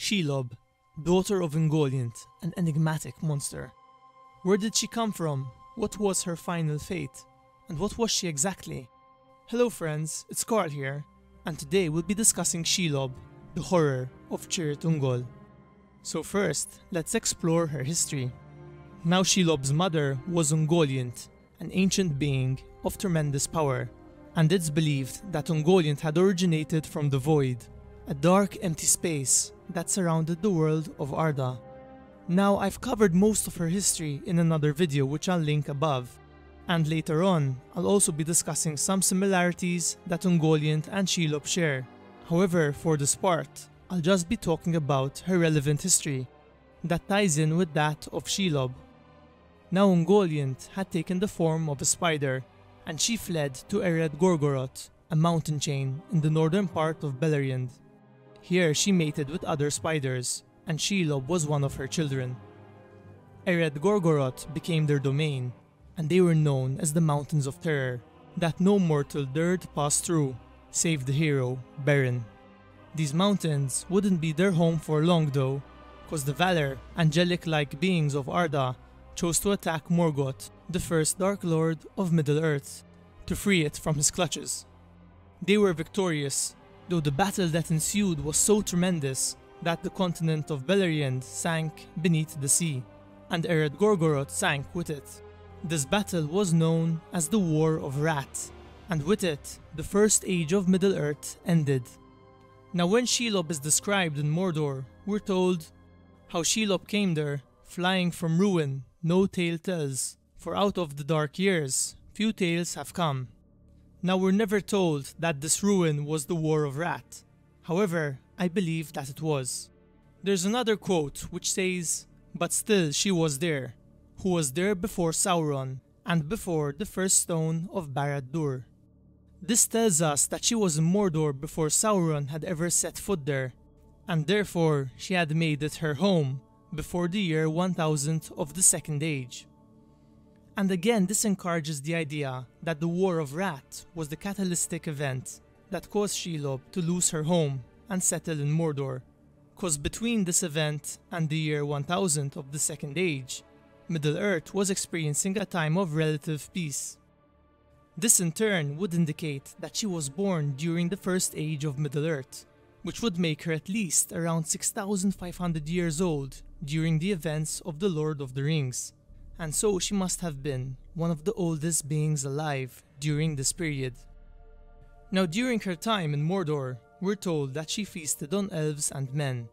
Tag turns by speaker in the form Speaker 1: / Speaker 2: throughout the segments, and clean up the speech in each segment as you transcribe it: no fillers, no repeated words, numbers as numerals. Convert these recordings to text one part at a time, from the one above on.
Speaker 1: Shelob, daughter of Ungoliant, an enigmatic monster. Where did she come from? What was her final fate? And what was she exactly? Hello friends, it's Carl here, and today we'll be discussing Shelob, the horror of Cirith Ungol. So first, let's explore her history. Now Shelob's mother was Ungoliant, an ancient being of tremendous power, and it's believed that Ungoliant had originated from the Void, a dark empty space that surrounded the world of Arda. Now I've covered most of her history in another video which I'll link above, and later on I'll also be discussing some similarities that Ungoliant and Shelob share. However, for this part, I'll just be talking about her relevant history that ties in with that of Shelob. Now Ungoliant had taken the form of a spider, and she fled to Ered Gorgoroth, a mountain chain in the northern part of Beleriand. Here she mated with other spiders, and Shelob was one of her children. Ered Gorgoroth became their domain, and they were known as the Mountains of Terror, that no mortal dared pass through, save the hero, Beren. These mountains wouldn't be their home for long though, cause the Valar, angelic-like beings of Arda, chose to attack Morgoth, the first Dark Lord of Middle-earth, to free it from his clutches. They were victorious, though the battle that ensued was so tremendous that the continent of Beleriand sank beneath the sea, and Ered Gorgoroth sank with it. This battle was known as the War of Rat, and with it, the first age of Middle-earth ended. Now when Shelob is described in Mordor, we're told how Shelob came there, flying from ruin, no tale tells, for out of the dark years, few tales have come. Now we're never told that this ruin was the War of Rat. However, I believe that it was. There's another quote which says, "But still she was there, who was there before Sauron, and before the first stone of Barad-dûr." This tells us that she was in Mordor before Sauron had ever set foot there, and therefore she had made it her home before the year 1000 of the Second Age. And again, this encourages the idea that the War of Rat was the catalytic event that caused Shelob to lose her home and settle in Mordor, cause between this event and the year 1000 of the Second Age, Middle-earth was experiencing a time of relative peace. This in turn would indicate that she was born during the first age of Middle-earth, which would make her at least around 6500 years old during the events of the Lord of the Rings, and so she must have been one of the oldest beings alive during this period. Now during her time in Mordor, we're told that she feasted on elves and men,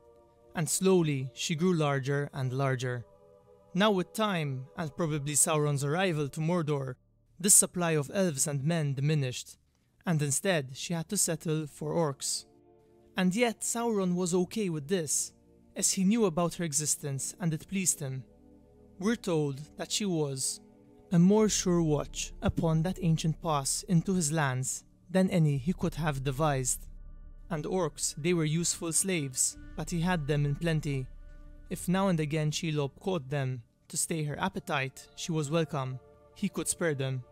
Speaker 1: and slowly she grew larger and larger. Now with time, and probably Sauron's arrival to Mordor, this supply of elves and men diminished, and instead she had to settle for orcs. And yet Sauron was okay with this, as he knew about her existence and it pleased him. We're told that she was a more sure watch upon that ancient pass into his lands than any he could have devised. And orcs, they were useful slaves, but he had them in plenty. If now and again Shelob caught them to stay her appetite, she was welcome. He could spare them.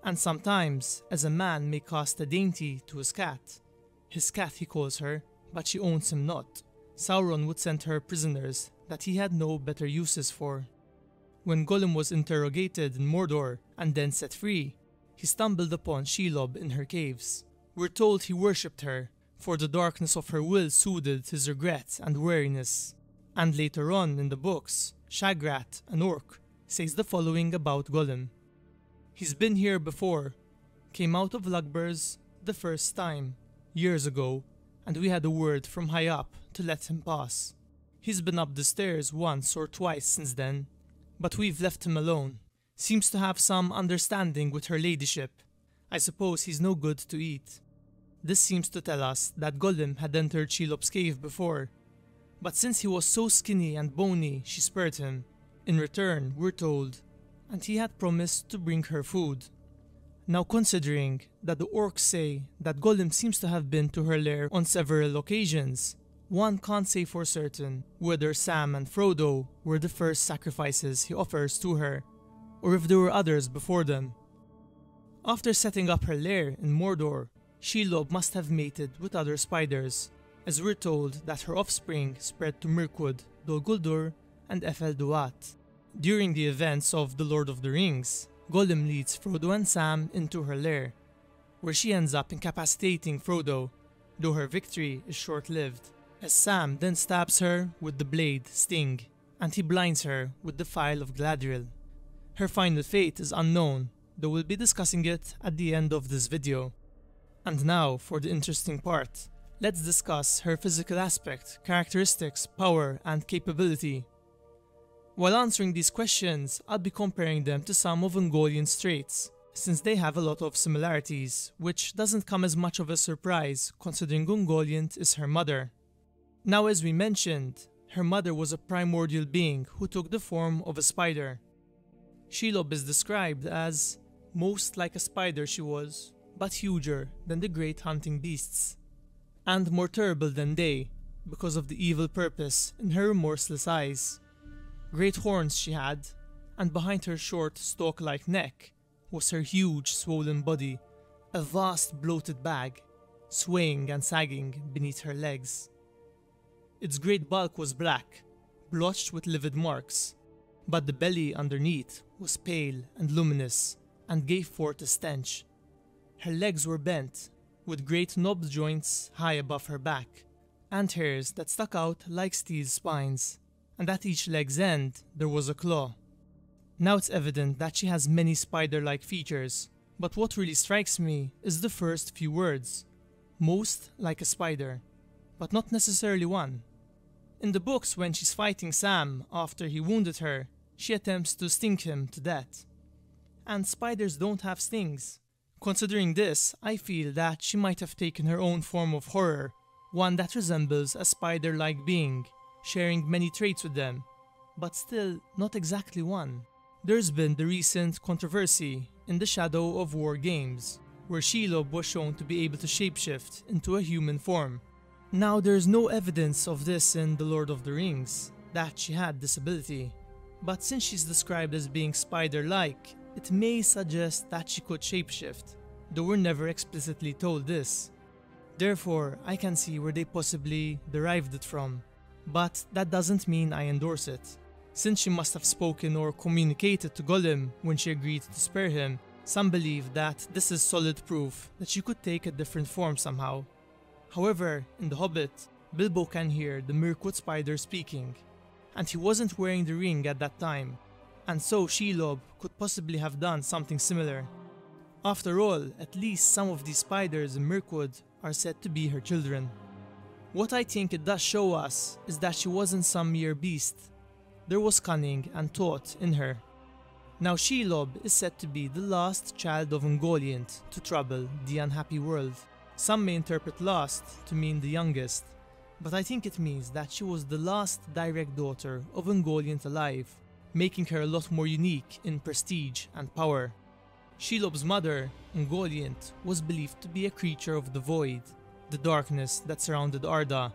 Speaker 1: And sometimes, as a man may cast a dainty to his cat he calls her, but she owns him not, Sauron would send her prisoners that he had no better uses for. When Gollum was interrogated in Mordor and then set free, he stumbled upon Shelob in her caves. We're told he worshipped her, for the darkness of her will soothed his regret and weariness. And later on in the books, Shagrat, an orc, says the following about Gollum. "He's been here before, came out of Lugbers the first time, years ago, and we had a word from high up to let him pass. He's been up the stairs once or twice since then, but we've left him alone. Seems to have some understanding with her ladyship. I suppose he's no good to eat." This seems to tell us that Gollum had entered Shelob's cave before, but since he was so skinny and bony, she spared him. In return, we're told, and he had promised to bring her food. Now considering that the orcs say that Gollum seems to have been to her lair on several occasions, one can't say for certain whether Sam and Frodo were the first sacrifices he offers to her, or if there were others before them. After setting up her lair in Mordor, Shelob must have mated with other spiders, as we're told that her offspring spread to Mirkwood, Dol Guldur, and Ethel Duat. During the events of The Lord of the Rings, Gollum leads Frodo and Sam into her lair, where she ends up incapacitating Frodo, though her victory is short-lived, as Sam then stabs her with the blade Sting, and he blinds her with the Phial of Galadriel. Her final fate is unknown, though we'll be discussing it at the end of this video. And now for the interesting part. Let's discuss her physical aspect, characteristics, power, and capability. While answering these questions, I'll be comparing them to some of Ungoliant's traits, since they have a lot of similarities, which doesn't come as much of a surprise considering Ungoliant is her mother. Now, as we mentioned, her mother was a primordial being who took the form of a spider. Shelob is described as most like a spider she was, but huger than the great hunting beasts, and more terrible than they because of the evil purpose in her remorseless eyes. Great horns she had, and behind her short stalk-like neck was her huge swollen body, a vast bloated bag, swaying and sagging beneath her legs. Its great bulk was black, blotched with livid marks, but the belly underneath was pale and luminous and gave forth a stench. Her legs were bent, with great knobbed joints high above her back, and hairs that stuck out like steel's spines, and at each leg's end there was a claw. Now it's evident that she has many spider-like features, but what really strikes me is the first few words, most like a spider, but not necessarily one. In the books, when she's fighting Sam after he wounded her, she attempts to sting him to death. And spiders don't have stings. Considering this, I feel that she might have taken her own form of horror, one that resembles a spider-like being, sharing many traits with them, but still not exactly one. There's been the recent controversy in the Shadow of War games, where Shelob was shown to be able to shapeshift into a human form. Now there's no evidence of this in The Lord of the Rings, that she had this ability, but since she's described as being spider-like, it may suggest that she could shapeshift, though we're never explicitly told this. Therefore, I can see where they possibly derived it from, but that doesn't mean I endorse it. Since she must have spoken or communicated to Gollum when she agreed to spare him, some believe that this is solid proof that she could take a different form somehow. However, in The Hobbit, Bilbo can hear the Mirkwood spider speaking, and he wasn't wearing the ring at that time, and so Shelob could possibly have done something similar. After all, at least some of these spiders in Mirkwood are said to be her children. What I think it does show us is that she wasn't some mere beast. There was cunning and thought in her. Now Shelob is said to be the last child of Ungoliant to trouble the unhappy world. Some may interpret last to mean the youngest, but I think it means that she was the last direct daughter of Ungoliant alive, making her a lot more unique in prestige and power. Shelob's mother, Ungoliant, was believed to be a creature of the void, the darkness that surrounded Arda,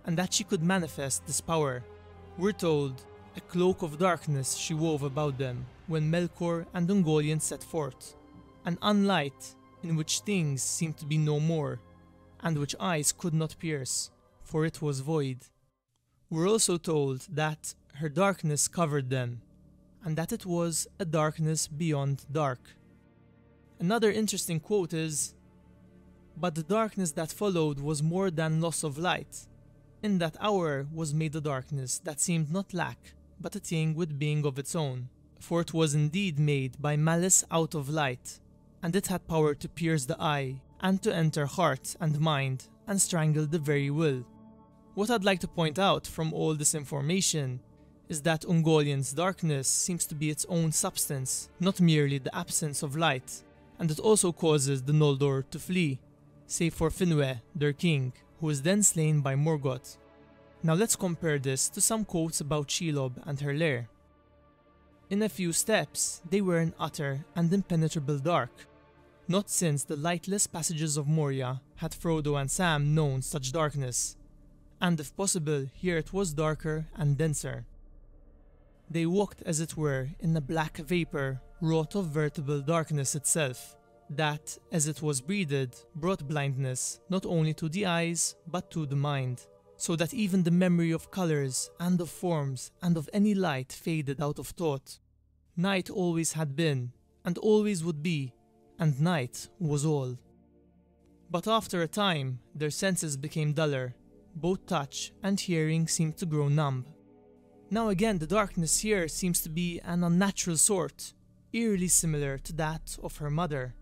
Speaker 1: and that she could manifest this power. We're told a cloak of darkness she wove about them when Melkor and Ungoliant set forth, an unlight in which things seemed to be no more, and which eyes could not pierce, for it was void. We're also told that her darkness covered them, and that it was a darkness beyond dark. Another interesting quote is, "But the darkness that followed was more than loss of light. In that hour was made a darkness that seemed not lack, but a thing with being of its own. For it was indeed made by malice out of light, and it had power to pierce the eye, and to enter heart and mind, and strangle the very will." What I'd like to point out from all this information is that Ungoliant's darkness seems to be its own substance, not merely the absence of light, and it also causes the Noldor to flee, save for Finwë, their king, who is then slain by Morgoth. Now let's compare this to some quotes about Shelob and her lair. In a few steps, they were in utter and impenetrable dark. Not since the lightless passages of Moria had Frodo and Sam known such darkness, and if possible, here it was darker and denser. They walked as it were in a black vapor wrought of veritable darkness itself, that, as it was breathed, brought blindness not only to the eyes but to the mind, so that even the memory of colors and of forms and of any light faded out of thought. Night always had been, and always would be, and night was all. But after a time, their senses became duller. Both touch and hearing seemed to grow numb. Now again, the darkness here seems to be an unnatural sort, eerily similar to that of her mother.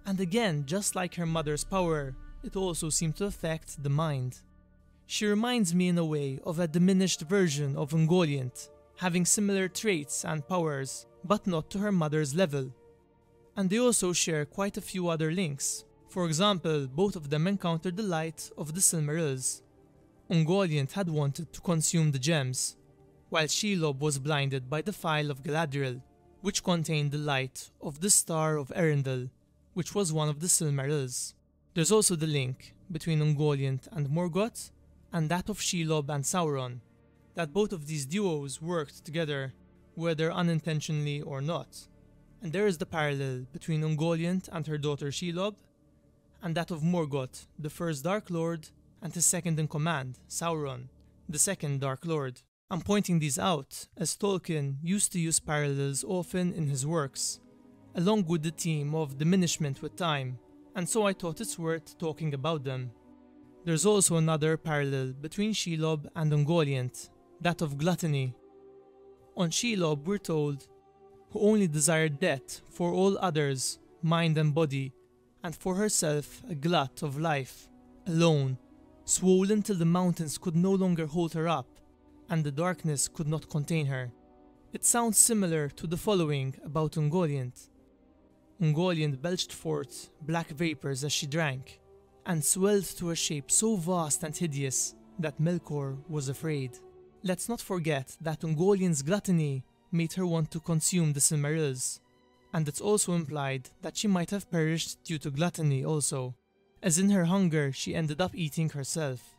Speaker 1: And again, just like her mother's power, it also seemed to affect the mind. She reminds me in a way of a diminished version of Ungoliant, having similar traits and powers, but not to her mother's level. And they also share quite a few other links. For example, both of them encountered the light of the Silmarils. Ungoliant had wanted to consume the gems, while Shelob was blinded by the Phial of Galadriel, which contained the light of the Star of Erendel, which was one of the Silmarils. There's also the link between Ungoliant and Morgoth, and that of Shelob and Sauron, that both of these duos worked together, whether unintentionally or not. And there is the parallel between Ungoliant and her daughter Shelob, and that of Morgoth, the first Dark Lord, and his second in command, Sauron, the second Dark Lord. I'm pointing these out as Tolkien used to use parallels often in his works, along with the theme of diminishment with time, and so I thought it's worth talking about them. There's also another parallel between Shelob and Ungoliant, that of gluttony. On Shelob we're told, who only desired death for all others, mind and body, and for herself a glut of life, alone, swollen till the mountains could no longer hold her up, and the darkness could not contain her. It sounds similar to the following about Ungoliant. Ungoliant belched forth black vapors as she drank, and swelled to a shape so vast and hideous that Melkor was afraid. Let's not forget that Ungoliant's gluttony made her want to consume the Silmarils, and it's also implied that she might have perished due to gluttony also, as in her hunger she ended up eating herself.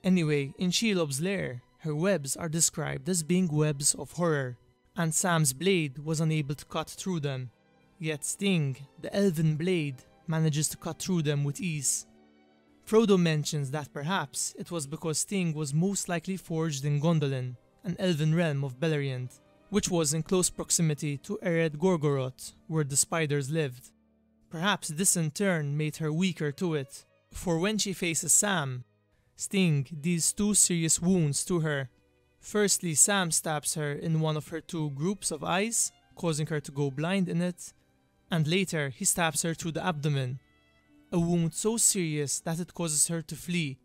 Speaker 1: Anyway, in Shelob's lair, her webs are described as being webs of horror, and Sam's blade was unable to cut through them, yet Sting, the elven blade, manages to cut through them with ease. Frodo mentions that perhaps it was because Sting was most likely forged in Gondolin, an elven realm of Beleriand, which was in close proximity to Ered Gorgoroth, where the spiders lived. Perhaps this in turn made her weaker to it, for when she faces Sam, Sting deals two serious wounds to her. Firstly, Sam stabs her in one of her two groups of eyes, causing her to go blind in it, and later he stabs her through the abdomen, a wound so serious that it causes her to flee,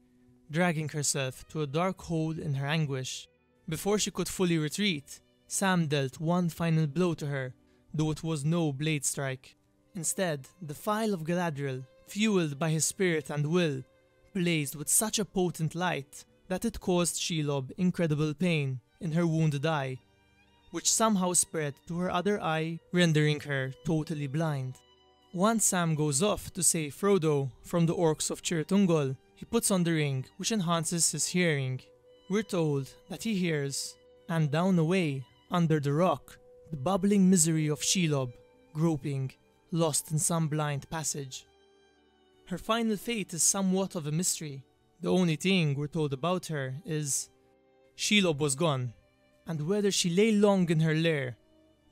Speaker 1: dragging herself to a dark hole in her anguish. Before she could fully retreat, Sam dealt one final blow to her, though it was no blade strike. Instead, the Phial of Galadriel, fueled by his spirit and will, blazed with such a potent light that it caused Shelob incredible pain in her wounded eye, which somehow spread to her other eye, rendering her totally blind. Once Sam goes off to save Frodo from the orcs of Cirith Ungol, he puts on the ring, which enhances his hearing. We're told that he hears, and down away, under the rock, the bubbling misery of Shelob, groping, lost in some blind passage. Her final fate is somewhat of a mystery. The only thing we're told about her is Shelob was gone, and whether she lay long in her lair,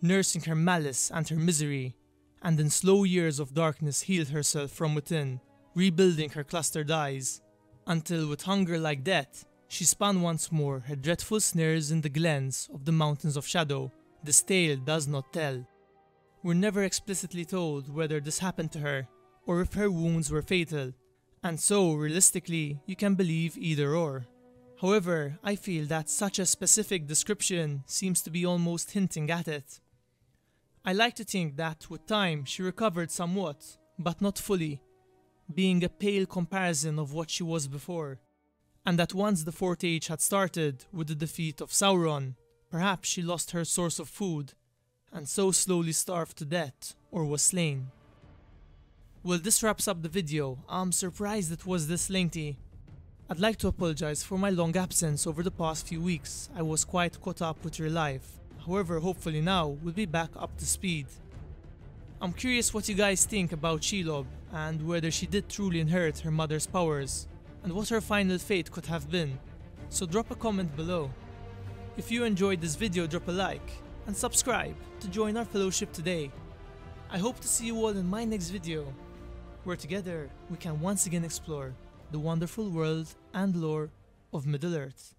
Speaker 1: nursing her malice and her misery, and in slow years of darkness healed herself from within, rebuilding her clustered eyes, until with hunger like death, she spun once more her dreadful snares in the glens of the Mountains of Shadow. This tale does not tell. We're never explicitly told whether this happened to her, or if her wounds were fatal, and so, realistically, you can believe either or. However, I feel that such a specific description seems to be almost hinting at it. I like to think that with time she recovered somewhat, but not fully, being a pale comparison of what she was before, and that once the Fourth Age had started with the defeat of Sauron, perhaps she lost her source of food, and so slowly starved to death or was slain. Well, this wraps up the video. I'm surprised it was this lengthy. I'd like to apologize for my long absence over the past few weeks. I was quite caught up with real life. However, hopefully now we'll be back up to speed. I'm curious what you guys think about Shelob and whether she did truly inherit her mother's powers and what her final fate could have been, so drop a comment below. If you enjoyed this video, drop a like and subscribe to join our fellowship today. I hope to see you all in my next video, where together we can once again explore the wonderful world and lore of Middle-earth.